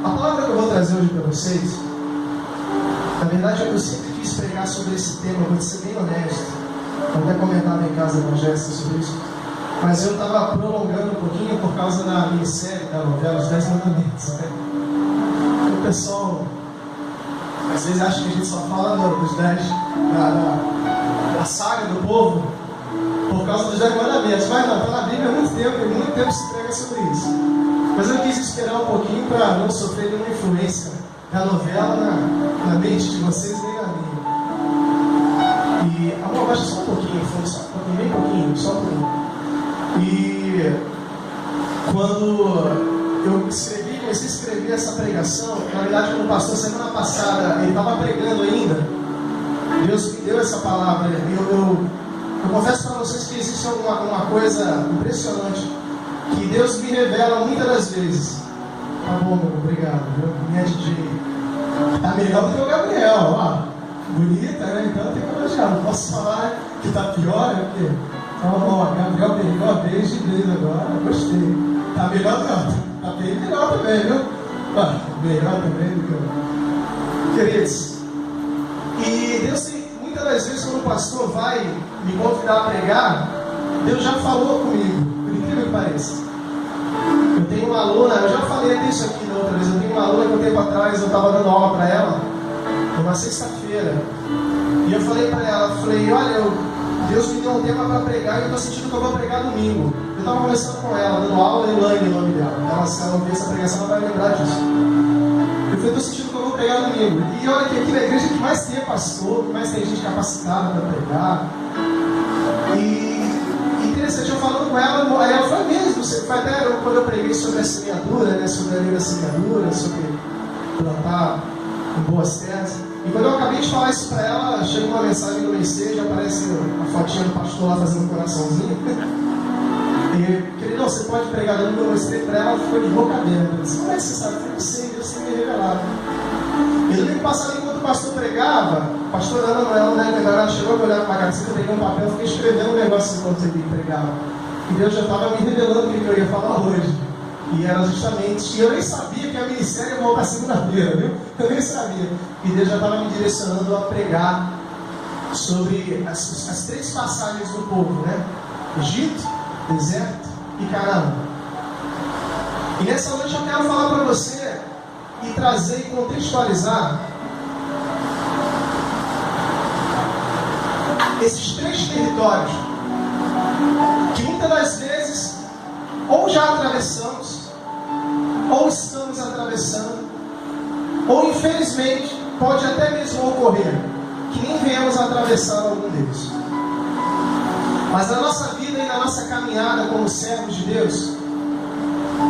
A palavra que eu vou trazer hoje para vocês, na verdade eu sempre quis pregar sobre esse tema, eu vou ser bem honesto. Eu até comentava em casa com a Jéssica sobre isso, mas eu estava prolongando um pouquinho por causa da minissérie, da novela Os 10 Mandamentos, né? O pessoal às vezes acha que a gente só fala dos 10 da saga do povo por causa dos 10 mandamentos, mas não, está na Bíblia há muito tempo se prega sobre isso. Mas eu quis esperar um pouquinho para não sofrer nenhuma influência da novela na mente de vocês nem na minha. E, amor, baixa só um pouquinho, só um pouquinho, bem pouquinho, só um pouquinho. E quando eu comecei a escrever essa pregação, na verdade, quando o pastor, semana passada, ele estava pregando ainda, Deus me deu essa palavra. Eu confesso para vocês que existe uma coisa impressionante que Deus me revela muitas das vezes. Tá bom, meu, obrigado. Minha DJ tá melhor do que o Gabriel, ó. Bonita, né? Então tem que elogiar. Não posso falar que tá pior, né? Porque ó, Gabriel pegou a vez de inglês agora, gostei. Tá melhor do que tá bem melhor também, viu? Ó, melhor também do que eu. Queridos, e Deus tem, muitas das vezes quando o pastor vai me convidar a pregar, Deus já falou comigo. Que pareça. Eu tenho uma aluna, eu já falei disso aqui da outra vez, eu tenho uma aluna que um tempo atrás eu estava dando aula para ela, numa sexta-feira, e eu falei para ela, olha, Deus me deu um tema para pregar e eu estou sentindo que eu vou pregar domingo. Eu estava conversando com ela, dando aula, Elaine, o nome dela. Se ela ouvir essa pregação, ela vai lembrar disso. Eu falei, estou sentindo que eu vou pregar domingo. E olha que aqui na igreja que mais tem pastor, que mais tem gente capacitada para pregar. E interessante, eu falando com ela, aí ela foi mesmo, foi até quando eu preguei sobre a semeadura, né, sobre a lei da semeadura, sobre plantar em boas terras. E quando eu acabei de falar isso para ela, chegou uma mensagem no Messenger, aparece a fotinha do pastor lá fazendo um coraçãozinho. E querido, você pode pregar dando, eu mostrei para ela, ela ficou de boca aberta. Eu disse, como é que você sabe? Eu não sei, Deus tem me revelado. E no domingo passado, enquanto o pastor pregava, a pastora Ana, ela chegou a olhar para a cabeça, eu peguei um papel, fiquei escrevendo um negócio enquanto ele pregava. E Deus já estava me revelando o que eu ia falar hoje. E era justamente, eu nem sabia que a minissérie ia voltar segunda-feira, viu? Eu nem sabia. E Deus já estava me direcionando a pregar sobre as três passagens do povo, né? Egito, deserto e Canaã. E nessa noite eu quero falar para você e trazer e contextualizar esses três territórios que muitas das vezes ou já atravessamos, ou estamos atravessando, ou infelizmente pode até mesmo ocorrer que nem venhamos atravessar algum deles. Mas na nossa vida e na nossa caminhada como servos de Deus,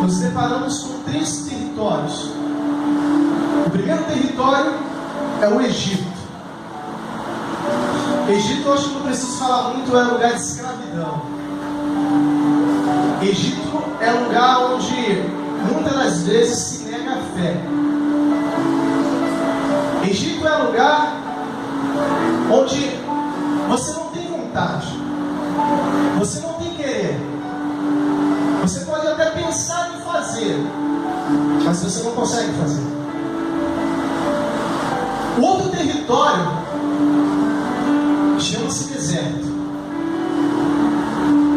nos deparamos com três territórios. O primeiro território é o Egito. Egito, eu acho que não preciso falar muito, é lugar de escravidão. Egito é lugar onde muitas das vezes se nega a fé. Egito é lugar onde você não tem vontade, você não tem querer, você pode até pensar em fazer, mas você não consegue fazer. O outro território chama-se deserto.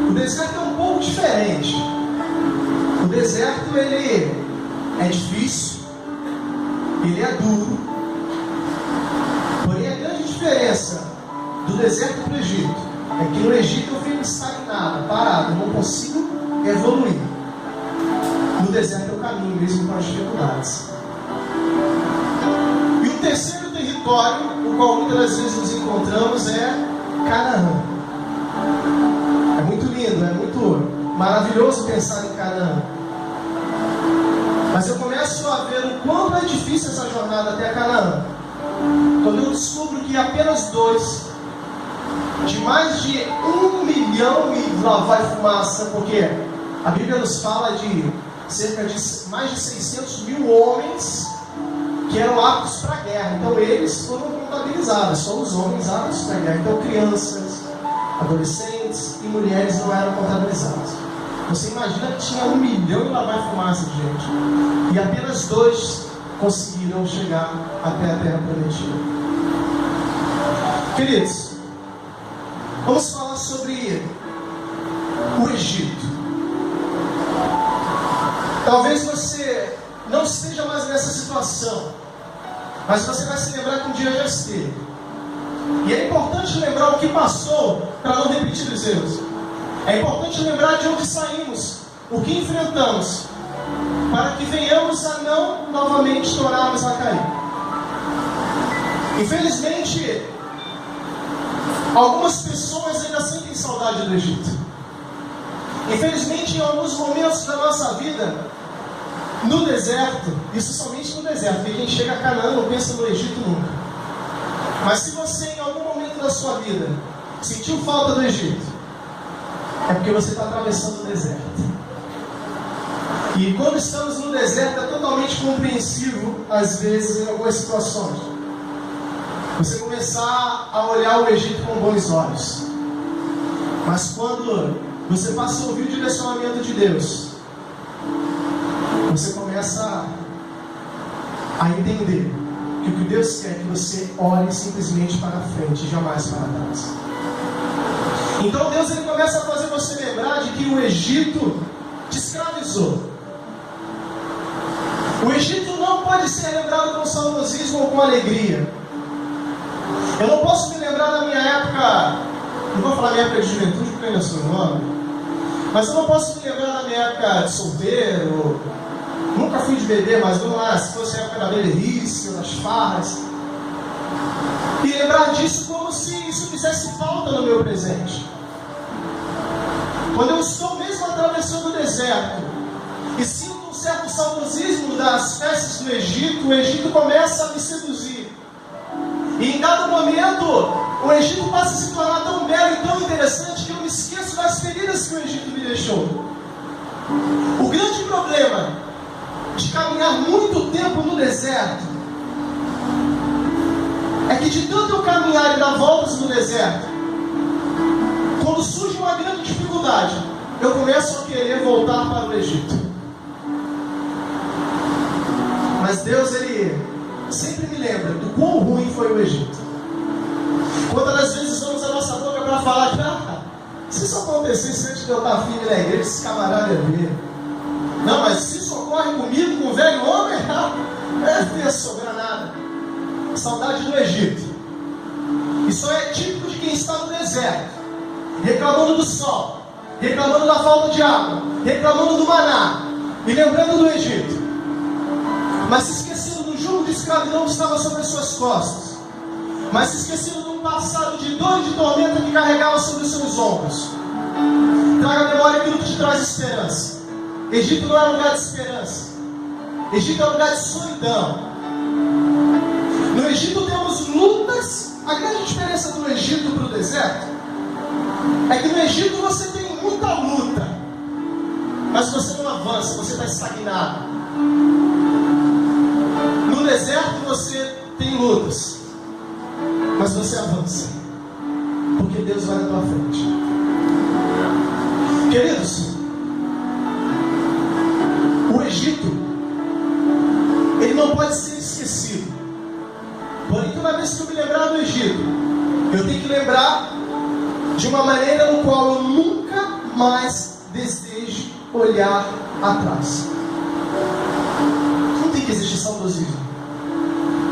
O deserto é um pouco diferente. O deserto, ele é difícil, ele é duro, porém a grande diferença do deserto para o Egito é que no Egito eu fico estagnado, parado, não consigo evoluir. No deserto eu caminho, mesmo com as dificuldades. E o terceiro território, o qual muitas das vezes nos encontramos, é Canaã. É muito lindo, é muito maravilhoso pensar em Canaã. Mas eu começo a ver o quanto é difícil essa jornada até Canaã, quando eu descubro que apenas 2 de mais de 1 milhão e lá vai fumaça, porque a Bíblia nos fala de cerca de mais de 600 mil homens que eram aptos para a guerra. Então eles foram contabilizados, só os homens aptos para a guerra. Então crianças, adolescentes, homens e mulheres não eram contabilizados. Você imagina que tinha 1 milhão e lá vai fumaça de gente. E apenas 2 conseguiram chegar até a terra prometida. Queridos, vamos falar sobre o Egito. Talvez você não esteja mais nessa situação, mas você vai se lembrar que um dia já esteve. E é importante lembrar o que passou para não repetir os erros. É importante lembrar de onde saímos, o que enfrentamos, para que venhamos a não novamente tornarmos a cair. Infelizmente, algumas pessoas ainda sentem saudade do Egito. Infelizmente, em alguns momentos da nossa vida, no deserto, isso somente no deserto, porque quem chega a Canaã não pensa no Egito nunca. Mas se você em algum momento da sua vida sentiu falta do Egito, é porque você está atravessando o deserto. E quando estamos no deserto é totalmente compreensível, às vezes, em algumas situações, você começar a olhar o Egito com bons olhos. Mas quando você passa a ouvir o direcionamento de Deus, você começa a entender que o que Deus quer é que você olhe simplesmente para frente e jamais para trás. Então Deus ele começa a fazer você lembrar de que o Egito te escravizou. O Egito não pode ser lembrado com saudosismo ou com alegria. Eu não posso me lembrar da minha época, não vou falar minha época de juventude porque eu ainda sou jovem, mas eu não posso me lembrar da minha época de solteiro. Nunca fui de beber, mas vamos lá, se fosse a época da beberrice ou das farras, e lembrar disso como se isso fizesse falta no meu presente. Quando eu estou mesmo atravessando o deserto e sinto um certo saudosismo das festas do Egito, o Egito começa a me seduzir. E em dado momento, o Egito passa a se tornar tão belo e tão interessante que eu me esqueço das feridas que o Egito me deixou. O grande problema de caminhar muito tempo no deserto é que de tanto eu caminhar e dar voltas no deserto, quando surge uma grande dificuldade, eu começo a querer voltar para o Egito. Mas Deus, ele sempre me lembra do quão ruim foi o Egito. Quantas das vezes usamos a nossa boca para falar que se isso acontecesse antes de eu estar firme na igreja, esse camarada é ver. Não, mas se isso ocorre comigo, com o velho homem, não ia sobrar nada. Saudade do Egito. Isso é típico de quem está no deserto, reclamando do sol, reclamando da falta de água, reclamando do maná e lembrando do Egito, mas se esquecendo do jugo de escravidão que estava sobre as suas costas, mas se esquecendo de um passado de dor e de tormenta que carregava sobre os seus ombros. Traga à memória aquilo que te traz esperança. Egito não é lugar de esperança. Egito é lugar de solidão. No Egito temos lutas. A grande diferença do Egito para o deserto é que no Egito você tem muita luta, mas você não avança, você está estagnado. No deserto você tem lutas, mas você avança, porque Deus vai na tua frente. Queridos, o Egito, ele não pode ser esquecido. Porém, toda vez que eu me lembrar do Egito, eu tenho que lembrar de uma maneira no qual eu nunca mais desejo olhar atrás. Não tem que existir saudosismo.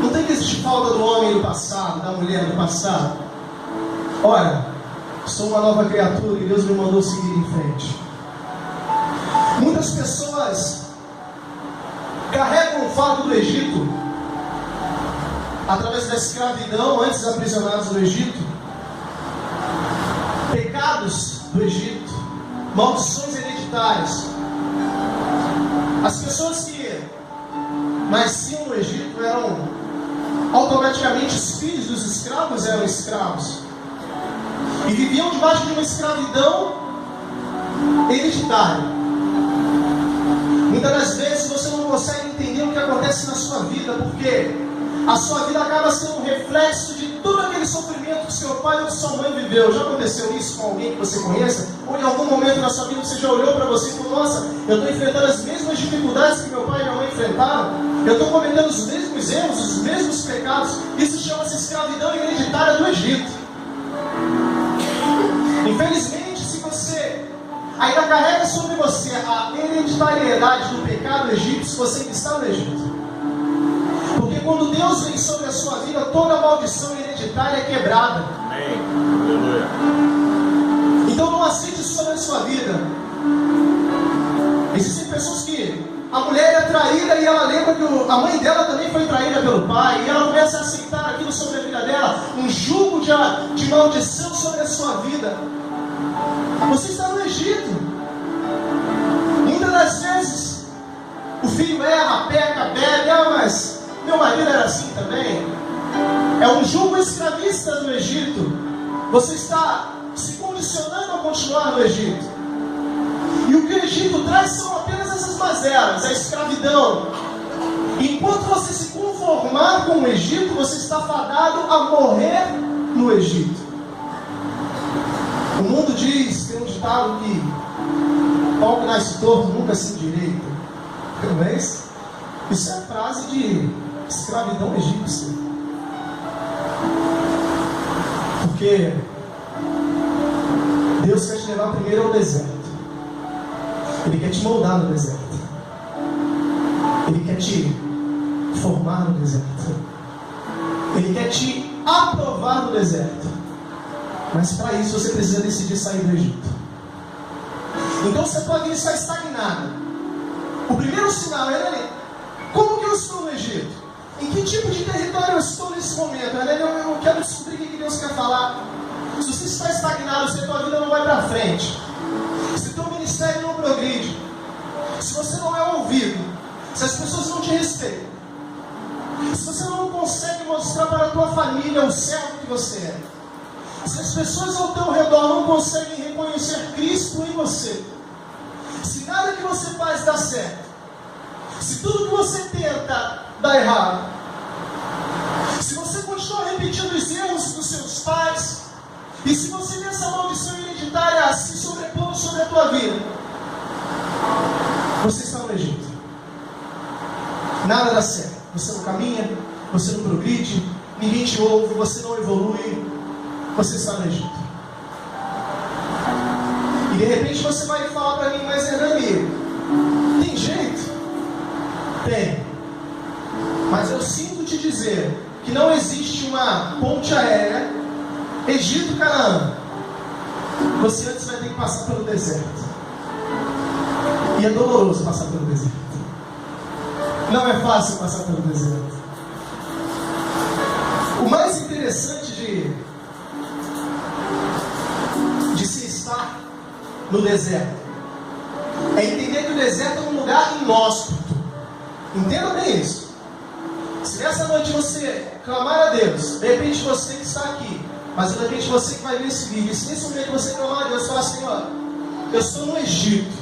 Não tem que existir falta do homem do passado, da mulher do passado. Ora, sou uma nova criatura e Deus me mandou seguir em frente. Muitas pessoas carregam o fardo do Egito através da escravidão, antes aprisionados no Egito, pecados do Egito, maldições hereditárias. As pessoas que nasciam no Egito eram automaticamente os filhos dos escravos, eram escravos e viviam debaixo de uma escravidão hereditária. Muitas das vezes você não consegue entender o que acontece na sua vida, porque a sua vida acaba sendo um reflexo de todo aquele sofrimento que seu pai ou sua mãe viveu. Já aconteceu isso com alguém que você conheça? Ou em algum momento na sua vida você já olhou para você e falou: nossa, eu estou enfrentando as mesmas dificuldades que meu pai e minha mãe enfrentaram, eu estou cometendo os mesmos erros, os mesmos pecados. Isso chama-se escravidão hereditária do Egito. Infelizmente, se você ainda carrega sobre você a hereditariedade do pecado egípcio, você ainda está no Egito. Porque quando Deus vem sobre a sua vida, toda a maldição hereditária é quebrada. Amém. Aleluia. Então não aceite isso sobre a sua vida. Existem pessoas que a mulher é traída e ela lembra que a mãe dela também foi traída pelo pai, e ela começa a aceitar aquilo sobre a vida dela, um jugo de maldição sobre a sua vida. Você está no Egito. Muitas das vezes o filho erra, peca, bebe, mas meu marido era assim também. É um jugo escravista do Egito. Você está se condicionando a continuar no Egito. E o que o Egito traz são apenas essas mazelas, a escravidão. Enquanto você se conformar com o Egito, você está fadado a morrer no Egito. O mundo diz, tem um ditado que pau que nasce torto nunca se endireita. Mas isso é frase de escravidão egípcia. Porque Deus quer te levar primeiro ao deserto. Ele quer te moldar no deserto. Ele quer te formar no deserto. Ele quer te aprovar no deserto. Mas para isso você precisa decidir sair do Egito. Então se a tua vida está estagnada, o primeiro sinal é: como que eu estou no Egito? Em que tipo de território eu estou nesse momento? Eu quero descobrir o que Deus quer falar. Se você está estagnado, se a tua vida não vai para frente, se o teu ministério não progride, se você não é ouvido, se as pessoas não te respeitam, se você não consegue mostrar para a tua família o servo que você é, se as pessoas ao teu redor não conseguem reconhecer Cristo em você, se nada que você faz dá certo, se tudo que você tenta dá errado, se você continua repetindo os erros dos seus pais, e se você vê essa maldição hereditária se sobrepondo sobre a tua vida, você está no Egito. Nada dá certo. Você não caminha, você não progride, ninguém te ouve, você não evolui. Você está no Egito. E de repente você vai falar para mim: mas Hernani, tem jeito? Tem. Mas eu sinto te dizer que não existe uma ponte aérea Egito-Canaã. Você antes vai ter que passar pelo deserto. E é doloroso passar pelo deserto. Não é fácil passar pelo deserto. O mais interessante de se estar no deserto é entender que o deserto é um lugar inóspito. Entenda bem isso. Se nessa noite você clamar a Deus, de repente você que está aqui, mas de repente você que vai ver esse vídeo, e se nesse momento você clamar a Deus, falar: Senhor, eu estou no Egito,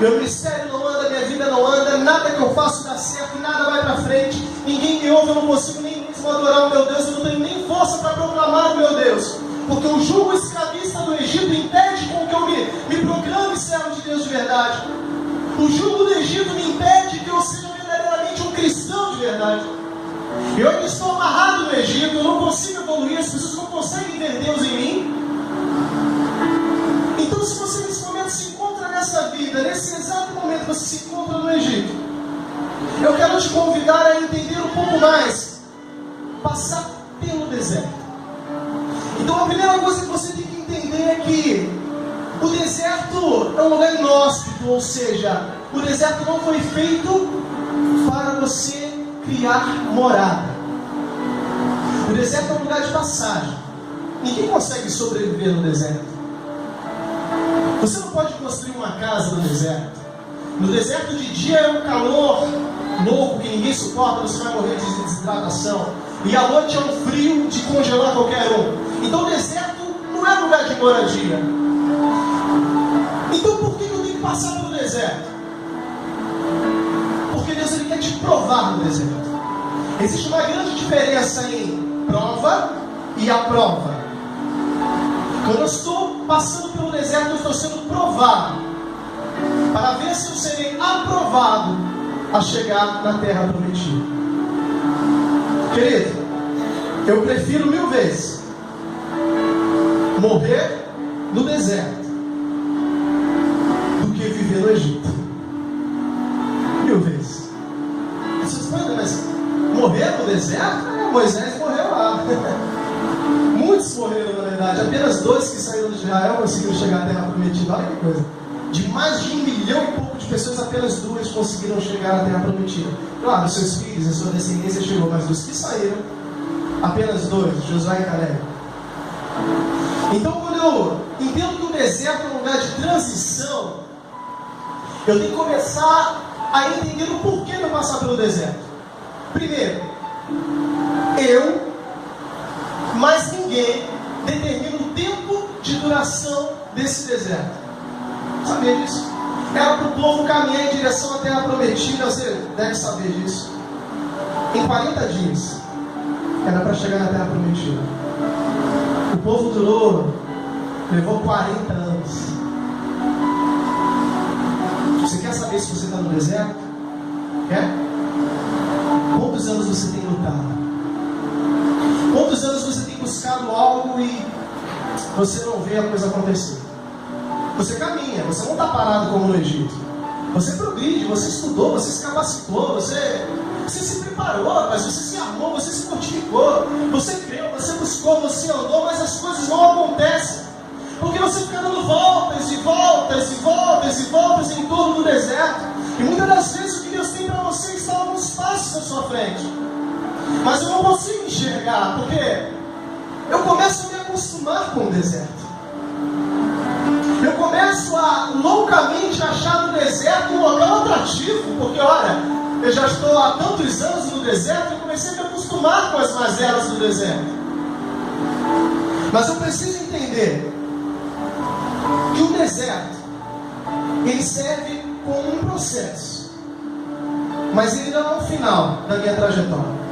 meu ministério não anda, minha vida não anda, nada que eu faço dá certo, nada vai para frente, ninguém me ouve, eu não consigo nem mesmo adorar o meu Deus, eu não tenho nem força para proclamar o meu Deus, porque o jugo escravista do Egito impede com que eu me proclame servo de Deus de verdade. O jugo do Egito me impede que eu seja verdadeiramente um cristão de verdade. Eu ainda estou amarrado no Egito, eu não consigo evoluir, as pessoas não conseguem ver Deus em mim. Então, se você nesse momento se encontra nessa vida, nesse exato momento você se encontra no Egito, eu quero te convidar a entender um pouco mais, passar pelo deserto. Então a primeira coisa que você tem que entender é que o deserto é um lugar inóspito, ou seja, o deserto não foi feito para você criar morada. O deserto é um lugar de passagem. Ninguém consegue sobreviver no deserto. Você não pode construir uma casa no deserto. No deserto de dia é um calor louco que ninguém suporta, você vai morrer de desidratação. E à noite é um frio de congelar qualquer um. Então o deserto não é lugar de moradia. Então por que eu tenho que passar pelo deserto? Porque Deus ele quer te provar no deserto. Existe uma grande diferença em prova e aprova. Quando eu estou passando pelo deserto, eu estou sendo provado para ver se eu serei aprovado a chegar na terra prometida. Querido, eu prefiro 1000 vezes morrer no deserto do que viver no Egito. 1000 vezes. Vocês podem, mas morrer no deserto? Moisés morreu lá. Muitos morreram, na verdade. Apenas 2 que saíram de Israel conseguiram chegar à terra prometida. Olha que coisa. De mais de 1 milhão e pouco de pessoas, apenas 2 conseguiram chegar à terra prometida. Claro, seus filhos, a sua descendência chegou, mas dos que saíram, apenas 2, Josué e Caleb. Então, quando eu entendo que o deserto é um lugar de transição, eu tenho que começar a entender o porquê de eu passar pelo deserto. Primeiro, eu, mais ninguém, determina o tempo de duração desse deserto. Sabia disso? Era para o povo caminhar em direção à terra prometida. Você deve saber disso. Em 40 dias era para chegar na terra prometida. O povo levou 40 anos. Você quer saber se você está no deserto? Quer? Quantos anos você tem lutado? Quantos anos você tem buscado algo e você não vê a coisa acontecer? Você caminha, você não está parado como no Egito. Você progride, você estudou, você se capacitou, você se preparou, mas você se armou, você se fortificou, você creu, você buscou, você andou, mas as coisas não acontecem. Porque você fica dando voltas e voltas e voltas e voltas em torno do deserto. E muitas das vezes o que Deus tem para você está a alguns passos à sua frente. Mas eu não consigo enxergar, porque eu começo a me acostumar com o deserto. Eu começo a loucamente achar no deserto um local atrativo, porque olha, eu já estou há tantos anos no deserto e comecei a me acostumar com as mazelas do deserto. Mas eu preciso entender que o deserto, ele serve como um processo, mas ele não é o final da minha trajetória.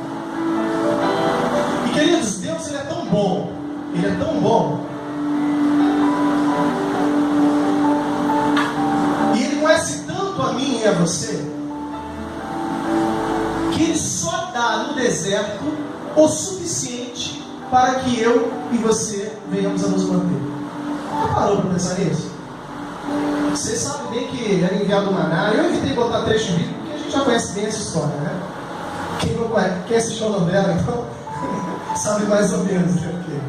E queridos, Deus ele é tão bom, ele é tão bom, e ele conhece tanto a mim e a você, que ele só dá no deserto o suficiente para que eu e você venhamos a nos manter. Já parou para pensar nisso? Você sabe bem que era enviado o maná. Eu evitei botar trecho bíblico porque a gente já conhece bem essa história, né? Quem não conhece, quem assistiu a novela, então sabe mais ou menos, né?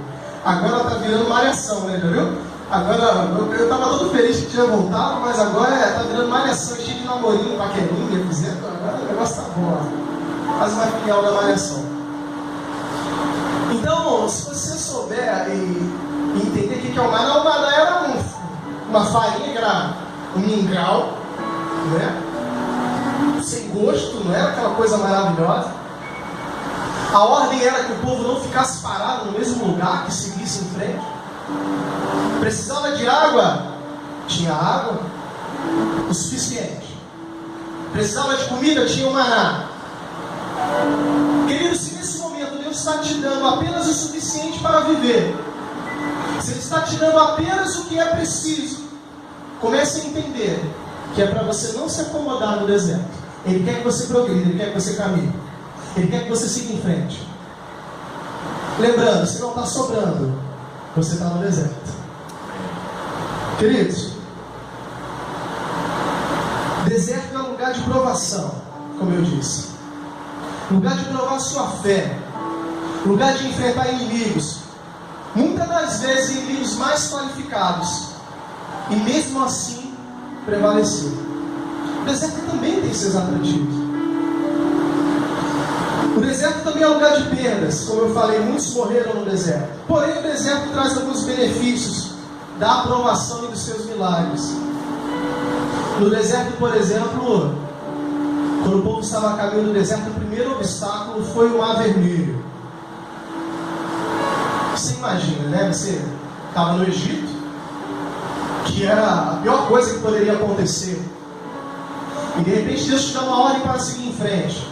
Agora está virando malhação, né? Já viu? Agora, eu estava todo feliz que tinha voltado, mas agora está virando malhação, cheio de namorinho, paquerinha, dizendo, agora o negócio está bom lá. Faz uma filial da malhação. Então, se você souber e entender o que é o maná era uma farinha, que era um mingau, né? Sem gosto, não era aquela coisa maravilhosa. A ordem era que o povo não ficasse parado no mesmo lugar, que seguisse em frente. Precisava de água, tinha água o suficiente. Precisava de comida, tinha o maná. Querido, se nesse momento Deus está te dando apenas o suficiente para viver, se Ele está te dando apenas o que é preciso, comece a entender que é para você não se acomodar no deserto. Ele quer que você progrida, Ele quer que você caminhe, Ele quer que você siga em frente. Lembrando, se não está sobrando, você está no deserto. Queridos, deserto é um lugar de provação, como eu disse. Lugar de provar sua fé. Lugar de enfrentar inimigos. Muitas das vezes inimigos mais qualificados. E mesmo assim, prevalecer. O deserto também tem seus atrativos. O deserto também é um lugar de perdas. Como eu falei, muitos morreram no deserto. Porém, o deserto traz alguns benefícios da aprovação e dos seus milagres. No deserto, por exemplo, quando o povo estava a caminho do deserto, o primeiro obstáculo foi o mar vermelho. Você imagina, né? Você estava no Egito, que era a pior coisa que poderia acontecer. E de repente Deus te dá uma ordem para seguir em frente.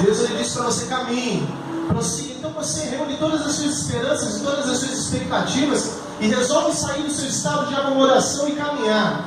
Deus ele disse para você: caminhe, prossiga. Então você reúne todas as suas esperanças e todas as suas expectativas e resolve sair do seu estado de aglomeração e caminhar.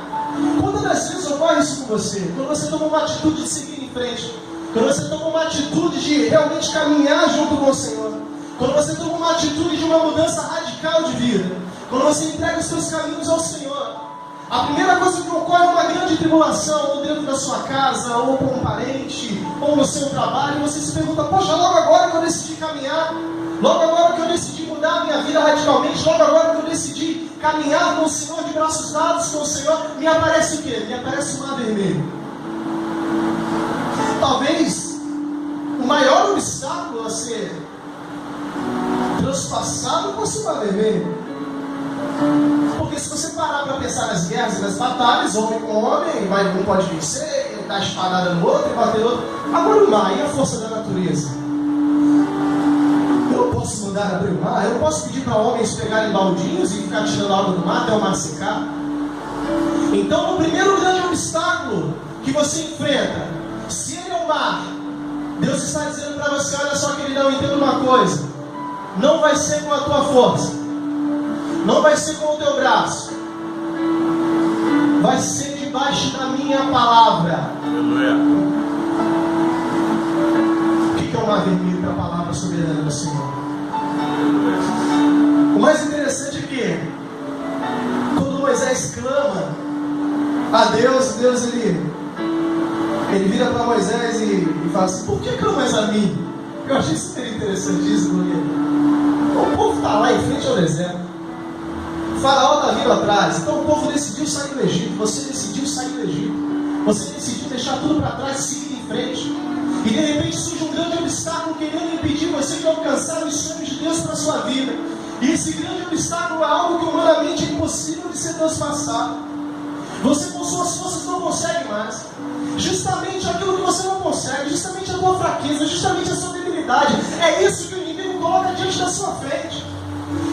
Quantas das vezes ocorre isso com você? Quando você toma uma atitude de seguir em frente, quando você toma uma atitude de realmente caminhar junto com o Senhor, quando você toma uma atitude de uma mudança radical de vida, quando você entrega os seus caminhos ao Senhor, a primeira coisa que ocorre é uma grande tribulação, ou dentro da sua casa, ou com um parente, ou no seu trabalho, você se pergunta: poxa, logo agora que eu decidi caminhar, logo agora que eu decidi mudar a minha vida radicalmente, logo agora que eu decidi caminhar com o Senhor, de braços dados com o Senhor, me aparece o quê? Me aparece o mar vermelho. Talvez o maior obstáculo a ser transpassado fosse o mar vermelho. Porque se você parar para pensar nas guerras e nas batalhas, homem com homem, um pode vencer, dar espadada no outro e bater no outro. Agora o mar, e a força da natureza? Eu não posso mandar abrir o mar, eu não posso pedir para homens pegarem baldinhos e ficar tirando água do mar até o mar secar. Então, o primeiro grande obstáculo que você enfrenta, se ele é o mar, Deus está dizendo para você: olha só, queridão, entenda uma coisa, não vai ser com a tua força, não vai ser com o teu braço, vai ser debaixo da minha palavra. Aleluia. O que é o mar vermelho para a palavra soberana do Senhor? O mais interessante é que quando Moisés clama a Deus, Deus ele vira para Moisés e fala assim: por que clamas a mim? Eu achei super interessante isso, porque o povo está lá em frente ao deserto, o faraó está vindo atrás, então o povo decidiu sair do Egito, você decidiu sair do Egito, você decidiu deixar tudo para trás e seguir em frente, e de repente surge um grande obstáculo querendo impedir você de alcançar os sonhos de Deus para a sua vida, e esse grande obstáculo é algo que humanamente é impossível de ser transpassado. Você com suas forças não consegue mais, justamente aquilo que você não consegue, justamente a tua fraqueza, justamente a sua debilidade, é isso que o inimigo coloca diante da sua frente,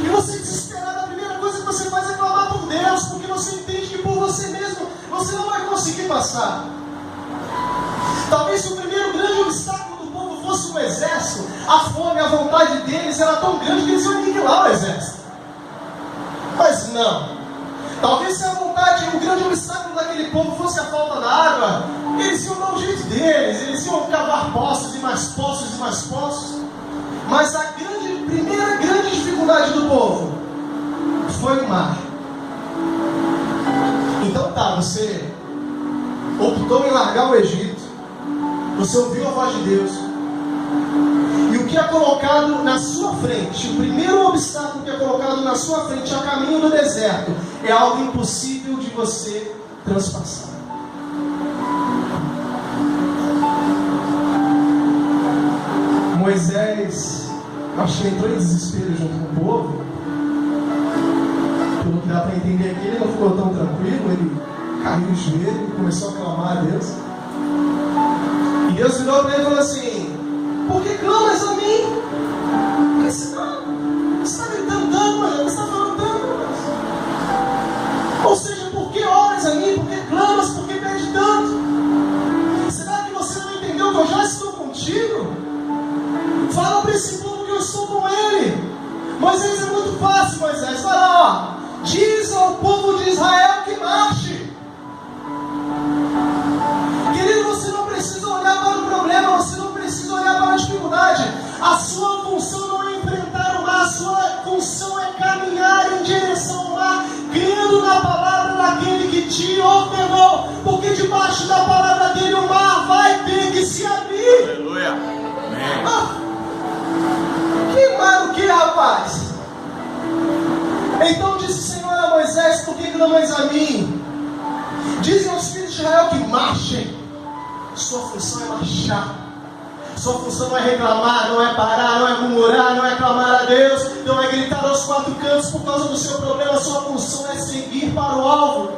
e você desesperado, a primeira coisa que você faz é clamar por Deus, porque você entende que por você mesmo você não vai conseguir passar. Talvez se o primeiro grande obstáculo do povo fosse o exército, a fome, a vontade deles era tão grande que eles iam aniquilar o exército. Mas não. Talvez se a vontade, o grande obstáculo daquele povo fosse a falta da água, eles iam dar o jeito deles, eles iam cavar poços e mais poços e mais poços. Mas a primeira grande dificuldade do povo foi o mar. Então tá, você optou em largar o Egito, você ouviu a voz de Deus, e o que é colocado na sua frente, o primeiro obstáculo que é colocado na sua frente a caminho do deserto, é algo impossível de você transpassar. Moisés, acho que entrou em desespero junto com o povo. Pelo que dá para entender aqui, ele não ficou tão tranquilo, ele caiu no joelho e começou a clamar a Deus. E Deus virou para ele e falou assim: por que clamas a mim? Porque você está gritando tanto, mas você está falando tanto. Ou seja, por que oras a mim? Por que clamas? Por que pede tanto? Será que você não entendeu que eu já estou contigo? Fala para esse povo que eu estou com ele. Moisés, é muito fácil, Moisés. Fala, ó, diz ao povo de Israel que marche. Querido, você não precisa olhar para o problema, você não precisa olhar para a dificuldade. A sua função não é enfrentar o mar, a sua função é caminhar em direção ao mar, crendo na palavra daquele que te ordenou, porque debaixo da palavra dele o mar vai ter que se abrir. Aleluia. Amém. Que mar o que, rapaz? Então disse o Senhor a Moisés: por que clamas a mim? Dizem aos filhos de Israel que marchem. Sua função é marchar. Sua função não é reclamar, não é parar, não é murmurar, não é clamar a Deus, não é gritar aos quatro cantos por causa do seu problema. Sua função é seguir para o alvo.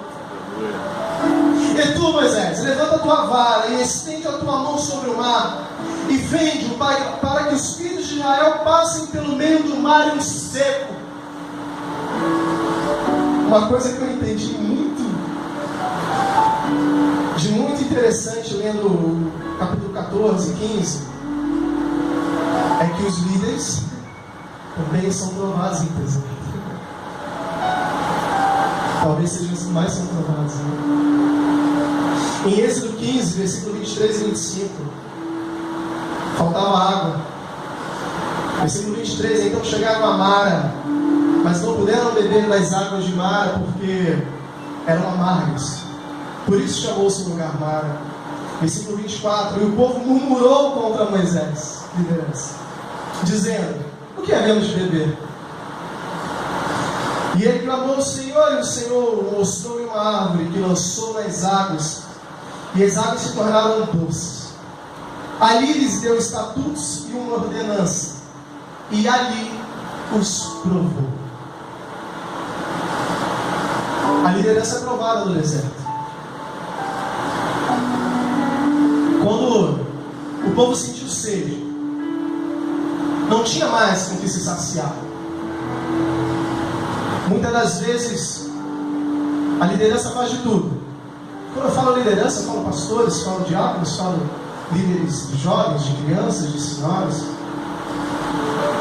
E tu, Moisés, levanta a tua vara e estende a tua mão sobre o mar, e vende-o para que os filhos de Israel passem pelo meio do mar em seco. Uma coisa que eu entendi de muito interessante lendo o capítulo 14, 15, é que os líderes também são provados em deserto. Talvez sejam os que mais são provados, né? Em Êxodo 15, versículo 23 e 25, faltava água. Versículo 23, então chegaram a Mara, mas não puderam beber das águas de Mara, porque eram amargas. Por isso chamou-se o lugar Mara. Versículo 24, e o povo murmurou contra Moisés, liderança, dizendo: o que havemos de beber? E ele clamou ao Senhor, e o Senhor mostrou-lhe uma árvore que lançou nas águas, e as águas se tornaram doces. Ali lhes deu estatutos e uma ordenança, e ali os provou. A liderança é provada no deserto. Quando o povo sentiu sede, não tinha mais com que se saciar. Muitas das vezes a liderança faz de tudo. Quando eu falo liderança, eu falo pastores, falo diáconos, falo líderes de jovens, de crianças, de senhoras.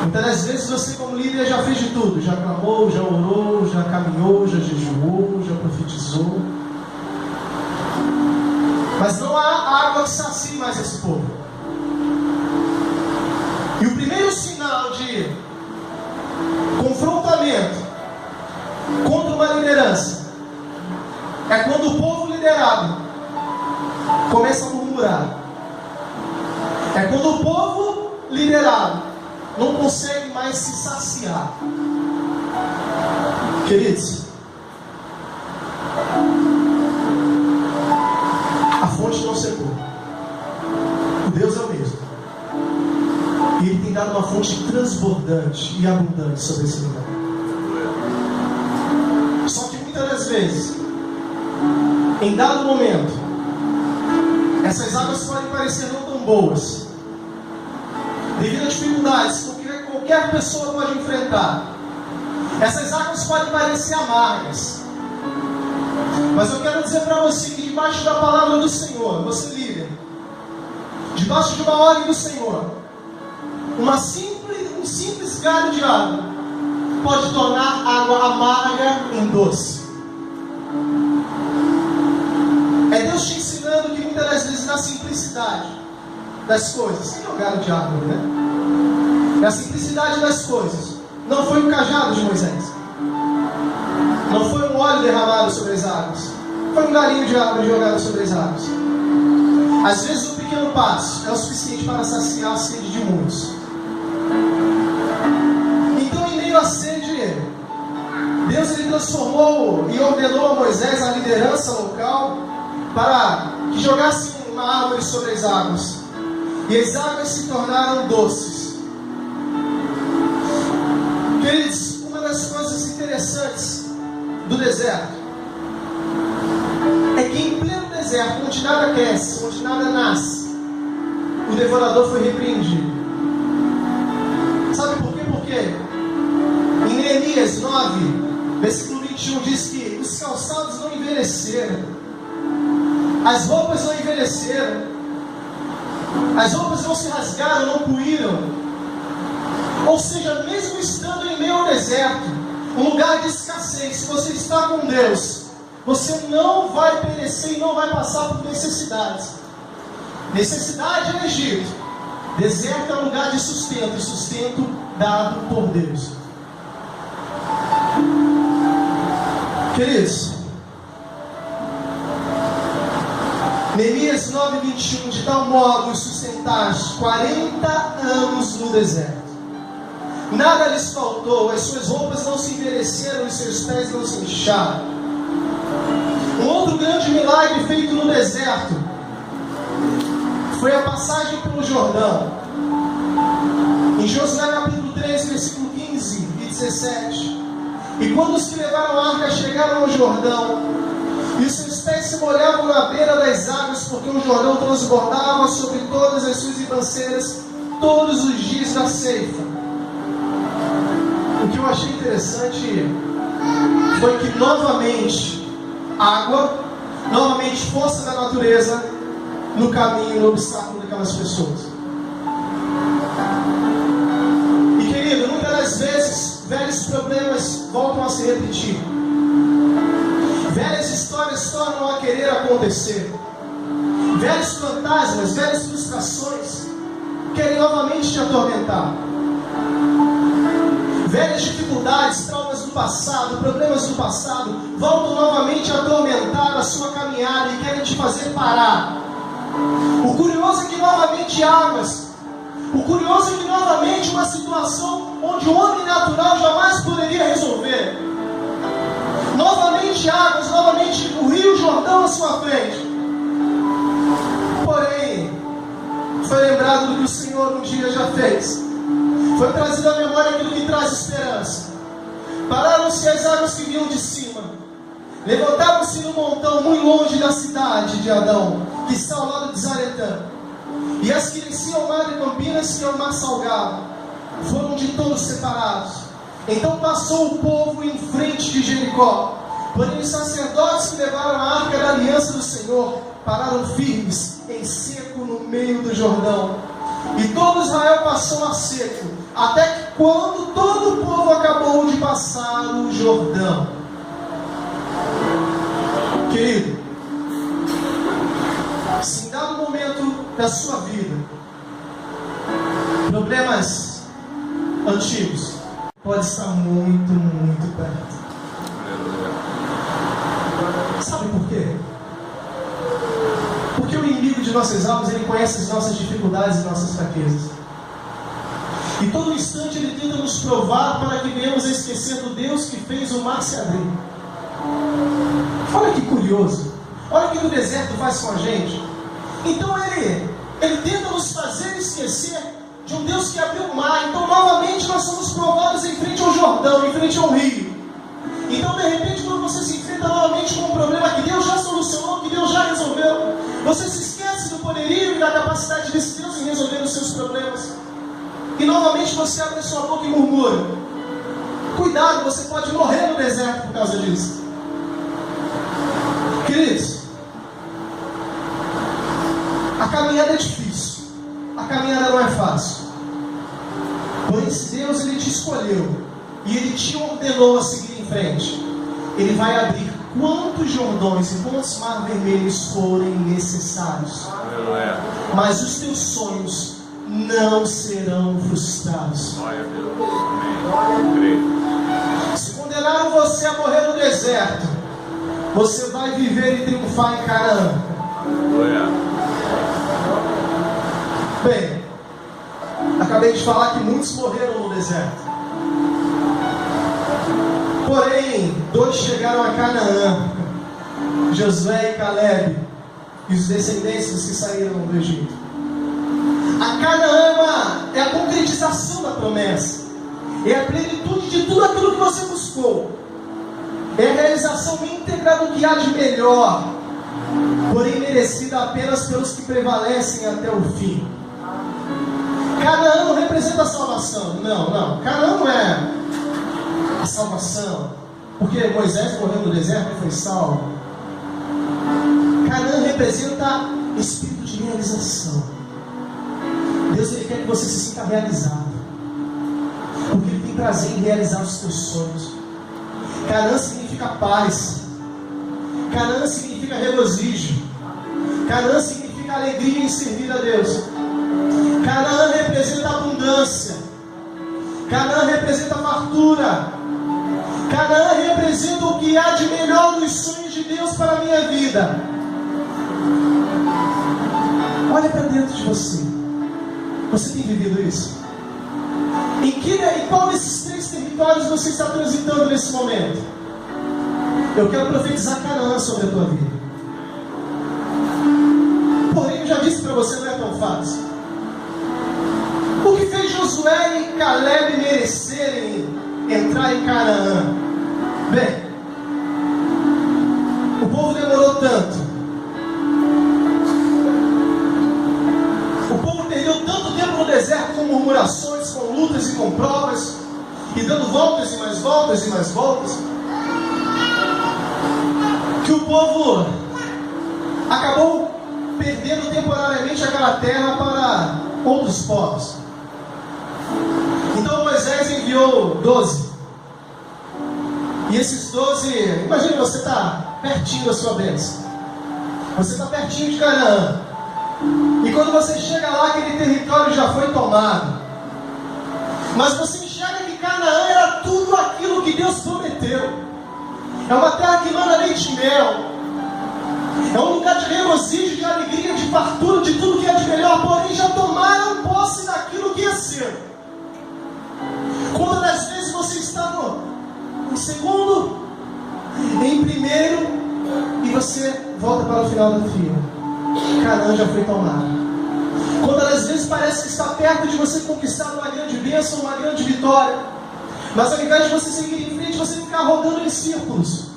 Muitas das vezes você como líder já fez de tudo. Já clamou, já orou, já caminhou, já jejuou, já profetizou. Mas não há água que sacie mais esse povo. E o primeiro sinal de confrontamento contra uma liderança é quando o povo liderado começa a murmurar. É quando o povo liderado não consegue mais se saciar. Queridos, a fonte não secou. O Deus é o mesmo. E Ele tem dado uma fonte transbordante e abundante sobre esse lugar. Só que muitas das vezes, em dado momento, essas águas podem parecer não tão boas, devido a dificuldades que qualquer pessoa pode enfrentar. Essas águas podem parecer amargas, mas eu quero dizer para você que debaixo da palavra do Senhor, você líder, debaixo de uma ordem do Senhor, um simples galho de água pode tornar água amarga em doce. É Deus te ensinando que muitas das vezes na simplicidade das coisas, que é o galho de árvore, né? Na simplicidade das coisas, não foi um cajado de Moisés, não foi um óleo derramado sobre as águas, foi um galinho de árvore jogado sobre as águas. Às vezes um pequeno passo é o suficiente para saciar a sede de muitos. Então, em meio à sede, Deus ele transformou e ordenou a Moisés, a liderança local, para que jogasse uma árvore sobre as águas. E as águas se tornaram doces. Queridos, uma das coisas interessantes do deserto é que em pleno deserto, onde nada cresce, onde nada nasce, o devorador foi repreendido. Sabe por quê? Porque em Neemias 9, versículo 21 diz que os calçados não envelheceram, as roupas não envelheceram, as roupas não se rasgaram, não puíram. Ou seja, mesmo estando em meio ao deserto, um lugar de escassez, se você está com Deus, você não vai perecer e não vai passar por necessidades. Necessidade é Egito. Deserto é um lugar de sustento, e sustento dado por Deus. Queridos, Neemias 9:21, de tal modo os sustentaste 40 anos no deserto. Nada lhes faltou, as suas roupas não se envelheceram e seus pés não se incharam. Um outro grande milagre feito no deserto foi a passagem pelo Jordão. Em Josué capítulo 3, versículo 15 e 17. E quando os que levaram a arca chegaram ao Jordão, e os seus pés se molhavam na beira das águas, porque o Jordão transbordava sobre todas as suas ribanceiras todos os dias da ceifa. O que eu achei interessante foi que novamente água, novamente força da natureza no caminho, no obstáculo daquelas pessoas. muitas vezes, velhos problemas voltam a se repetir. Velhas histórias tornam a querer acontecer. Velhos fantasmas, velhas frustrações querem novamente te atormentar. Velhas dificuldades, traumas do passado, problemas do passado voltam novamente a atormentar a sua caminhada e querem te fazer parar. O curioso é que novamente águas. O curioso é que novamente uma situação onde o homem natural jamais poderia resolver. Novamente águas, novamente o Rio Jordão à sua frente. Porém, foi lembrado do que o Senhor um dia já fez. Foi trazido à memória aquilo que traz esperança. Pararam-se as águas que vinham de cima. Levantaram-se no montão muito longe da cidade de Adão, que está ao lado de Zaretã. E as que desciam ao mar de Campinas e ao mar Salgado foram de todos separados. Então passou o povo em frente de Jericó. Porém os sacerdotes que levaram a arca da aliança do Senhor pararam firmes em seco no meio do Jordão. E todo Israel passou a seco, até que quando todo o povo acabou de passar o Jordão. Querido, se em dado momento da sua vida, problemas antigos pode estar muito, muito perto. Sabe por quê? Porque o inimigo de nossas almas, ele conhece as nossas dificuldades e nossas fraquezas. E todo instante ele tenta nos provar para que venhamos a esquecer do Deus que fez o mar se abrir. Olha que curioso. Olha o que o deserto faz com a gente. Então ele tenta nos fazer esquecer de um Deus que abriu o mar. Então novamente nós somos provados em frente ao Jordão, em frente ao rio. Então de repente quando você se enfrenta novamente com um problema que Deus já solucionou, que Deus já resolveu, você se esquece do poderio e da capacidade desse Deus em resolver os seus problemas. E novamente você abre a sua boca e murmura. Cuidado, você pode morrer no deserto por causa disso. Queridos, a caminhada é difícil. A caminhada não é fácil. Porém, se Deus ele te escolheu e Ele te ordenou a seguir em frente, Ele vai abrir quantos Jordões e quantos mar vermelhos forem necessários. Mas os teus sonhos não serão frustrados. Se condenaram você a morrer no deserto, você vai viver e triunfar em Canaã. Bem, acabei de falar que muitos morreram no deserto. Porém, 2 chegaram a Canaã, Josué e Caleb, e os descendentes que saíram do Egito. A Canaã é a concretização da promessa, é a plenitude de tudo aquilo que você buscou, é a realização íntegra do que há de melhor, porém merecida apenas pelos que prevalecem até o fim. Canaã não representa a salvação, não. Canaã não é a salvação, porque Moisés morreu no deserto e foi salvo. Canaã representa espírito de realização. Deus ele quer que você se sinta realizado, porque Ele tem prazer em realizar os teus sonhos. Canaã significa paz. Canaã significa regozijo. Canaã significa alegria em servir a Deus. Canaã representa abundância. Canaã representa fartura. Canaã representa o que há de melhor nos sonhos de Deus para a minha vida. Olha para dentro de você. Você tem vivido isso? Em qual desses 3 territórios você está transitando nesse momento? Eu quero profetizar Canaã sobre a tua vida. Porém, eu já disse para você, não é tão fácil. O que fez Josué e Caleb merecerem entrar em Canaã? Bem, o povo demorou tanto. O povo perdeu tanto tempo no deserto com murmurações, com lutas e com provas, e dando voltas e mais voltas e mais voltas, que o povo acabou perdendo temporariamente aquela terra para outros povos. Então Moisés Moisés enviou 12. E esses 12, imagina, você está pertinho da sua bênção. Você está pertinho de Canaã. E quando você chega lá, aquele território já foi tomado. Mas você enxerga que Canaã era tudo aquilo que Deus prometeu. É uma terra que manda leite e mel. É um lugar de regozijo, de alegria, de fartura, de tudo que é de melhor. Porém, já tomaram posse daquilo que é seu. Quantas das vezes você está em segundo, em primeiro, e você volta para o final da fila? Canaã já foi tomada. Quantas das vezes parece que está perto de você conquistar uma grande bênção, uma grande vitória, mas ao invés de você seguir em frente, você fica rodando em círculos.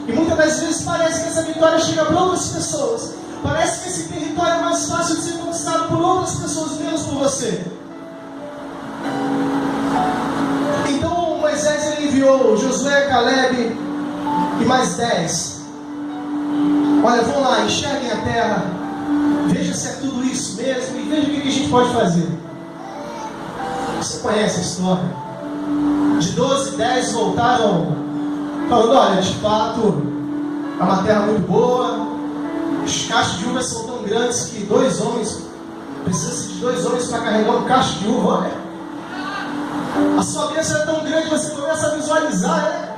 E muitas das vezes parece que essa vitória chega para outras pessoas. Parece que esse território é mais fácil de ser conquistado por outras pessoas, menos por você. Então Moisés ele enviou Josué, Caleb e mais 10. Olha, vão lá, enxerguem a terra, veja se é tudo isso mesmo e veja o que a gente pode fazer. Você conhece a história? De 12, 10 voltaram falando: olha, de fato é uma terra muito boa, os cachos de uvas são tão grandes que precisa de 2 homens para carregar um cacho de uva. Olha, a sua bênção é tão grande, você começa a visualizar, né?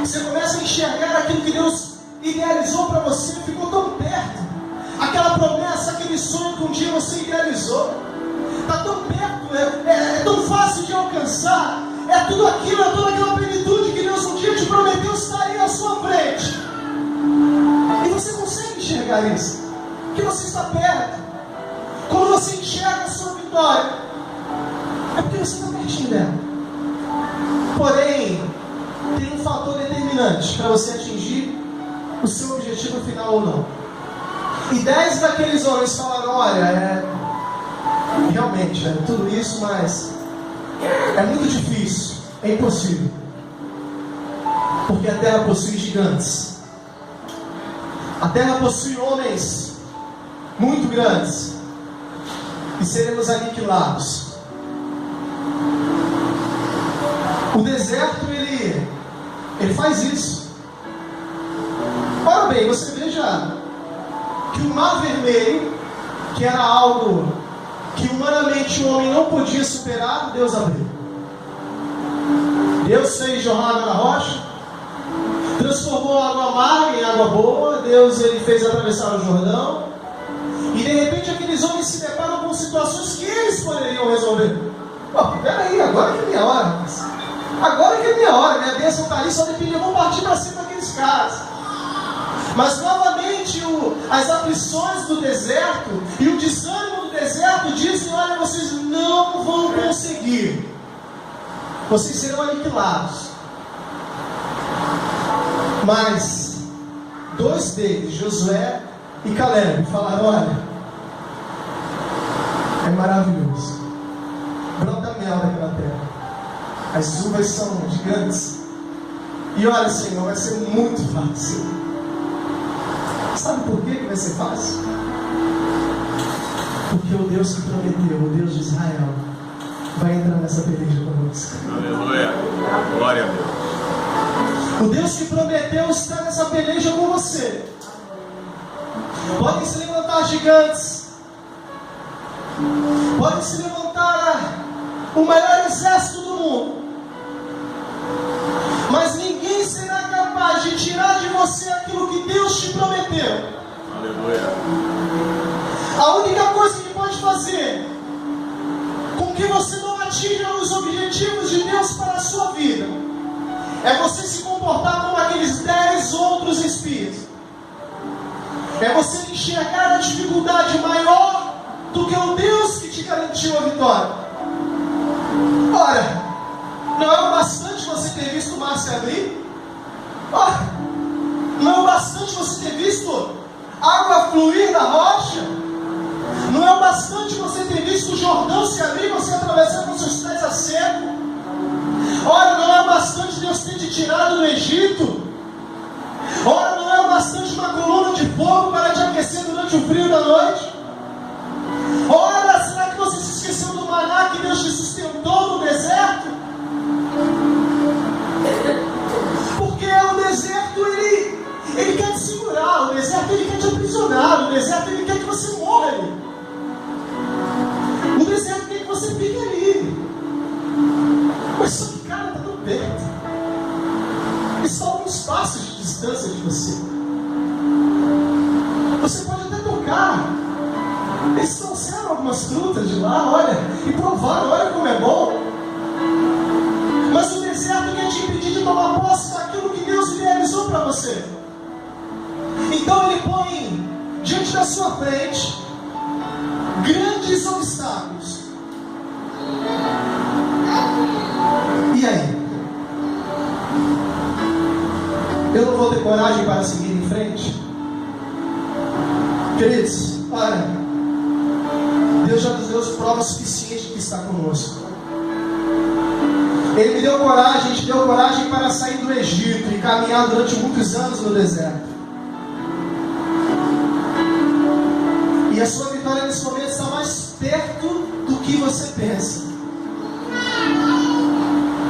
Você começa a enxergar aquilo que Deus idealizou para você, ficou tão perto. Aquela promessa, aquele sonho que um dia você idealizou, está tão perto, é tão fácil de alcançar. É tudo aquilo, é toda aquela plenitude que Deus um dia te prometeu estaria à sua frente. E você consegue enxergar isso, que você está perto. Quando você enxerga a sua vitória, é porque você está pertinho dela. Porém, tem um fator determinante para você atingir o seu objetivo final ou não. E 10 daqueles homens falaram: olha, realmente é tudo isso, mas é muito difícil, é impossível, porque a terra possui gigantes, a terra possui homens muito grandes, e seremos aniquilados. O deserto ele faz isso. Ora bem, você veja que o Mar Vermelho, que era algo que humanamente o homem não podia superar, Deus abriu. Deus fez jornada na rocha, transformou a água amarga em água boa. Deus ele fez atravessar o Jordão. E de repente aqueles homens se deparam com situações que eles poderiam resolver. Peraí, agora que é minha hora. Agora que é minha hora, minha bênção está ali, só depende, eu vou partir para cima daqueles caras. Mas novamente as aflições do deserto e o desânimo do deserto dizem: olha, vocês não vão conseguir, vocês serão aniquilados. Mas 2 deles, Josué e Caleb, falaram: olha, é maravilhoso, brota mel daquela terra, as uvas são gigantes, e olha, Senhor, vai ser muito fácil. Sabe por que vai ser fácil? Porque o Deus que prometeu, o Deus de Israel, vai entrar nessa peleja conosco. Aleluia, glória a Deus. O Deus que prometeu está nessa peleja com você. Podem se levantar gigantes, podem se levantar o maior exército do mundo, mas ninguém será capaz de tirar de você aquilo que Deus te prometeu. Aleluia. A única coisa que pode fazer com que você não atinja os objetivos de Deus para a sua vida é você se comportar como aqueles 10 outros espias. É você enxergar a dificuldade maior do que o Deus que te garantiu a vitória. Ora, não é o bastante você ter visto o mar se abrir? Ora, não é o bastante você ter visto água fluir da rocha? Não é o bastante você ter visto o Jordão se abrir e você atravessar com seus pés a seco? Ora, não é o bastante Deus ter te tirado do Egito? Ora, não é o bastante uma coluna de fogo para te aquecer durante o frio da noite? Ora, será que você se esqueceu do maná que Deus te sustentou no deserto? quer te segurar, o deserto ele quer te aprisionar, o deserto ele quer que você morra ali. O deserto quer que você fique ali. Mas só que, cara, está tão perto. Está a alguns passos de distância de você. Você pode até tocar. Eles trouxeram algumas frutas de lá, olha, e provaram, olha como é bom. Mas o deserto quer te impedir de tomar posse daquilo que Deus realizou para você. Então ele põe diante da sua frente grandes obstáculos. E aí? Eu não vou ter coragem para seguir em frente? Queridos, olha, Deus já nos deu prova suficiente de que está conosco. Ele me deu coragem, a gente deu coragem para sair do Egito e caminhar durante muitos anos no deserto. E a sua vitória nesse momento está mais perto do que você pensa.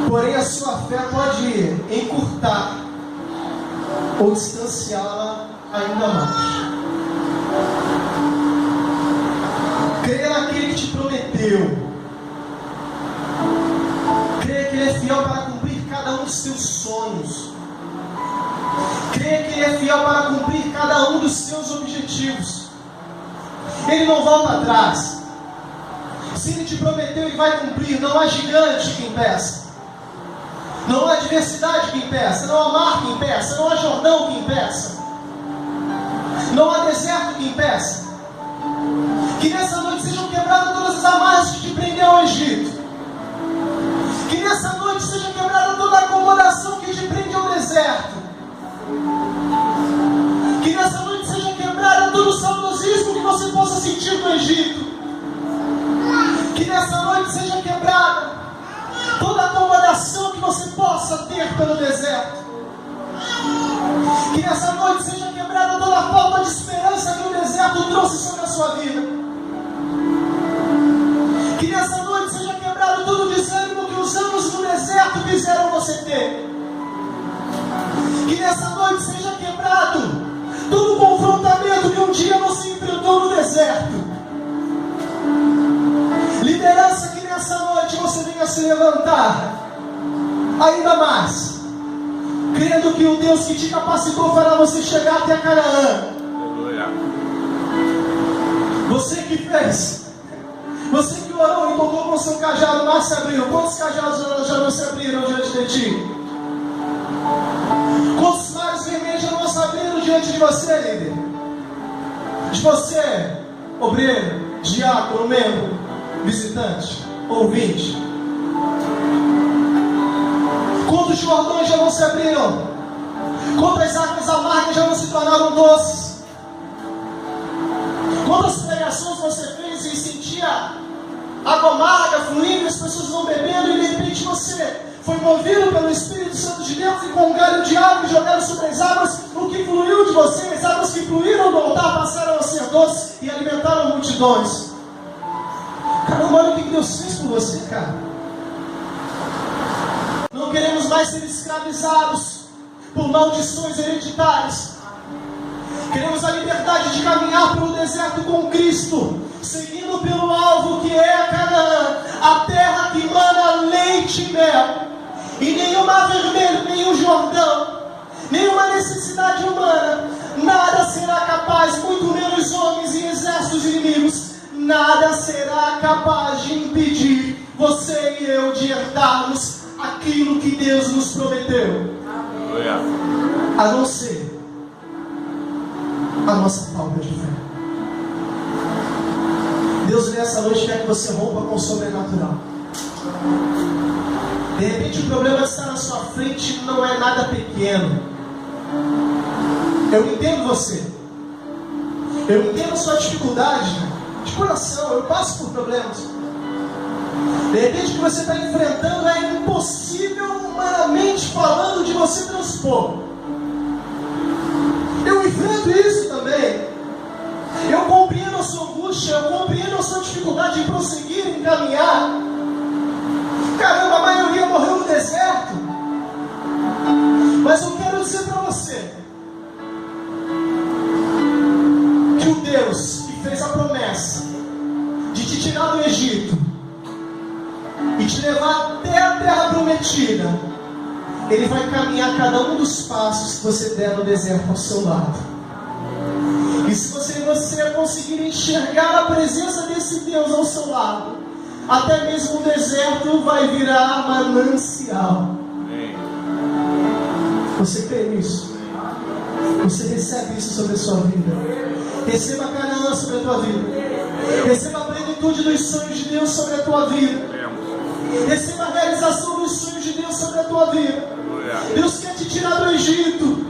Porém, a sua fé pode encurtar ou distanciá-la ainda mais. Creia naquele que te prometeu. Creia que Ele é fiel para cumprir cada um dos seus sonhos. Creia que Ele é fiel para cumprir cada um dos seus objetivos. Ele não volta atrás. Se Ele te prometeu, Ele vai cumprir. Não há gigante que impeça. Não há adversidade que impeça. Não há mar que impeça. Não há Jordão que impeça. Não há deserto que impeça. Que nessa noite sejam quebradas todas as amarras que te prendeu ao Egito. Que nessa noite seja quebrada toda a acomodação que te prende ao deserto. Que nessa noite seja quebrada todo o saudosismo que você possa sentir no Egito. Que nessa noite seja quebrada toda a acomodação que você possa ter pelo deserto. Que nessa noite seja quebrada toda a falta de esperança que o deserto trouxe sobre a sua vida. Que nessa noite seja quebrado todo o desânimo que os anos no deserto fizeram você ter. Que nessa noite seja quebrado todo o confrontamento que um dia você enfrentou no deserto. Liderança, que nessa noite você venha se levantar ainda mais, crendo que o Deus que te capacitou fará você chegar até Canaã. Você que fez, você que orou e tocou com o seu cajado, mas se abriu. Quantos cajados já não se abriram diante de ti? Quantos mares vermelhos já não se abriram diante de você, líder? De você, obreiro, diácono, membro, visitante, ouvinte. Quantos Jordões já não se abriram? Quantas águas amargas já não se tornaram doces? Quantas pregações você fez e sentia água amarga fluindo, as pessoas não bebendo, e de repente você foi movido pelo Espírito Santo de Deus e com um galho de água jogaram sobre as águas, o que fluiu de você, as águas que fluíram do altar passaram a ser doces e alimentaram multidões. Caramba, olha o que Deus fez por você, cara. Não queremos mais ser escravizados por maldições hereditárias. Queremos a liberdade de caminhar pelo deserto com Cristo, seguindo pelo alvo que é a Canaã, a terra que mana leite e mel. E nenhum mar vermelho, nenhum Jordão, nenhuma necessidade humana, nada será capaz, muito menos homens e exércitos inimigos, nada será capaz de impedir você e eu de herdarmos aquilo que Deus nos prometeu. A não ser a nossa falta de fé. Deus nessa noite quer que você rompa com o sobrenatural. De repente o problema que está na sua frente não é nada pequeno. Eu entendo você. Eu entendo sua dificuldade de coração. Eu passo por problemas. De repente o que você está enfrentando é impossível, humanamente falando, de você transpor. Eu enfrento isso também. Eu compreendo a sua angústia, eu compreendo a sua dificuldade em prosseguir, em caminhar. Caramba, a maioria morreu no deserto. Mas eu quero dizer para você te levar até a terra prometida, Ele vai caminhar cada um dos passos que você der no deserto ao seu lado. E se você conseguir enxergar a presença desse Deus ao seu lado, até mesmo o deserto vai virar manancial. Você crê nisso? Você recebe isso sobre a sua vida? Receba Canaã sobre a tua vida. Receba a plenitude dos sonhos de Deus sobre a tua vida. Receba a realização dos sonhos de Deus sobre a tua vida. Deus quer te tirar do Egito.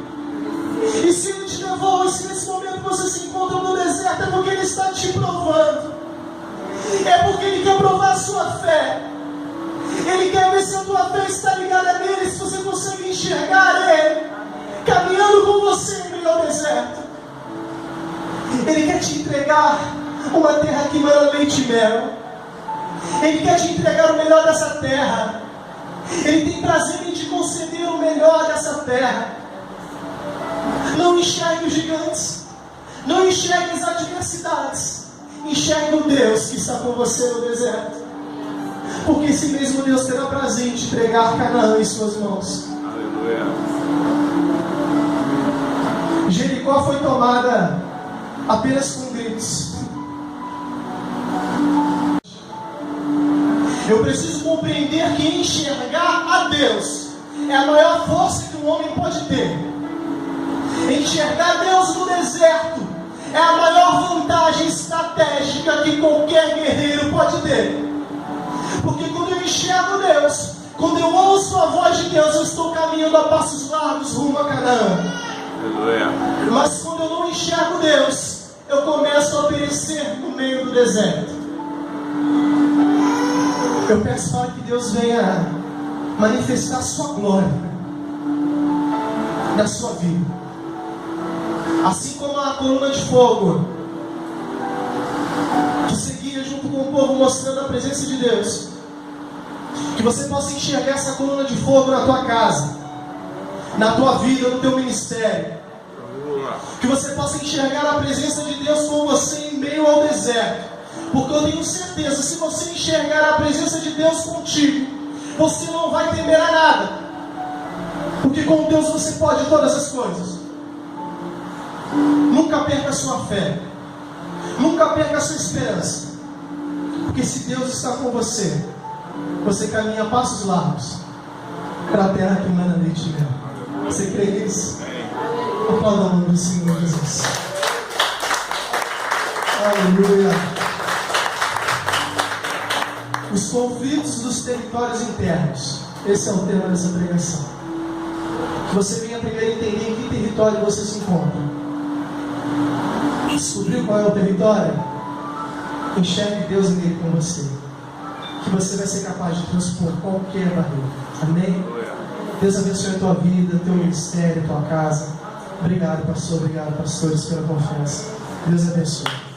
E se Ele te levou, e se nesse momento você se encontra no deserto, é porque Ele está te provando. É porque Ele quer provar a sua fé. Ele quer ver se a tua fé está ligada nele, se você consegue enxergar Ele caminhando com você em meio ao deserto. Ele quer te entregar uma terra que mana leite e mel. Ele quer te entregar o melhor dessa terra. Ele tem prazer em te conceder o melhor dessa terra. Não enxergue os gigantes, não enxergue as adversidades, enxergue o Deus que está com você no deserto. Porque esse mesmo Deus terá prazer em te entregar Canaã em suas mãos. Aleluia. Jericó foi tomada apenas com gritos. Eu preciso compreender que enxergar a Deus é a maior força que um homem pode ter. Enxergar Deus no deserto é a maior vantagem estratégica que qualquer guerreiro pode ter. Porque quando eu enxergo Deus, quando eu ouço a voz de Deus, eu estou caminhando a passos largos rumo a Canaã. Mas quando eu não enxergo Deus, eu começo a perecer no meio do deserto. Eu peço para que Deus venha manifestar a sua glória na sua vida. Assim como a coluna de fogo que seguia junto com o povo mostrando a presença de Deus, que você possa enxergar essa coluna de fogo na tua casa, na tua vida, no teu ministério. Que você possa enxergar a presença de Deus com você em meio ao deserto. Porque eu tenho certeza, se você enxergar a presença de Deus contigo, você não vai temer a nada. Porque com Deus você pode todas as coisas. Nunca perca a sua fé. Nunca perca a sua esperança. Porque se Deus está com você, você caminha a passos largos para a terra que mana leite e mel. Você crê nisso? Aplauda o nome do Senhor Jesus. Aleluia. Os conflitos dos territórios internos. Esse é o tema dessa pregação. Que você venha primeiro entender em que território você se encontra. Descobriu qual é o território? Enxergue Deus nele com você. Que você vai ser capaz de transpor qualquer barreira. Amém? Deus abençoe a tua vida, teu ministério, tua casa. Obrigado, pastor. Obrigado, pastores, pela confiança. Deus abençoe.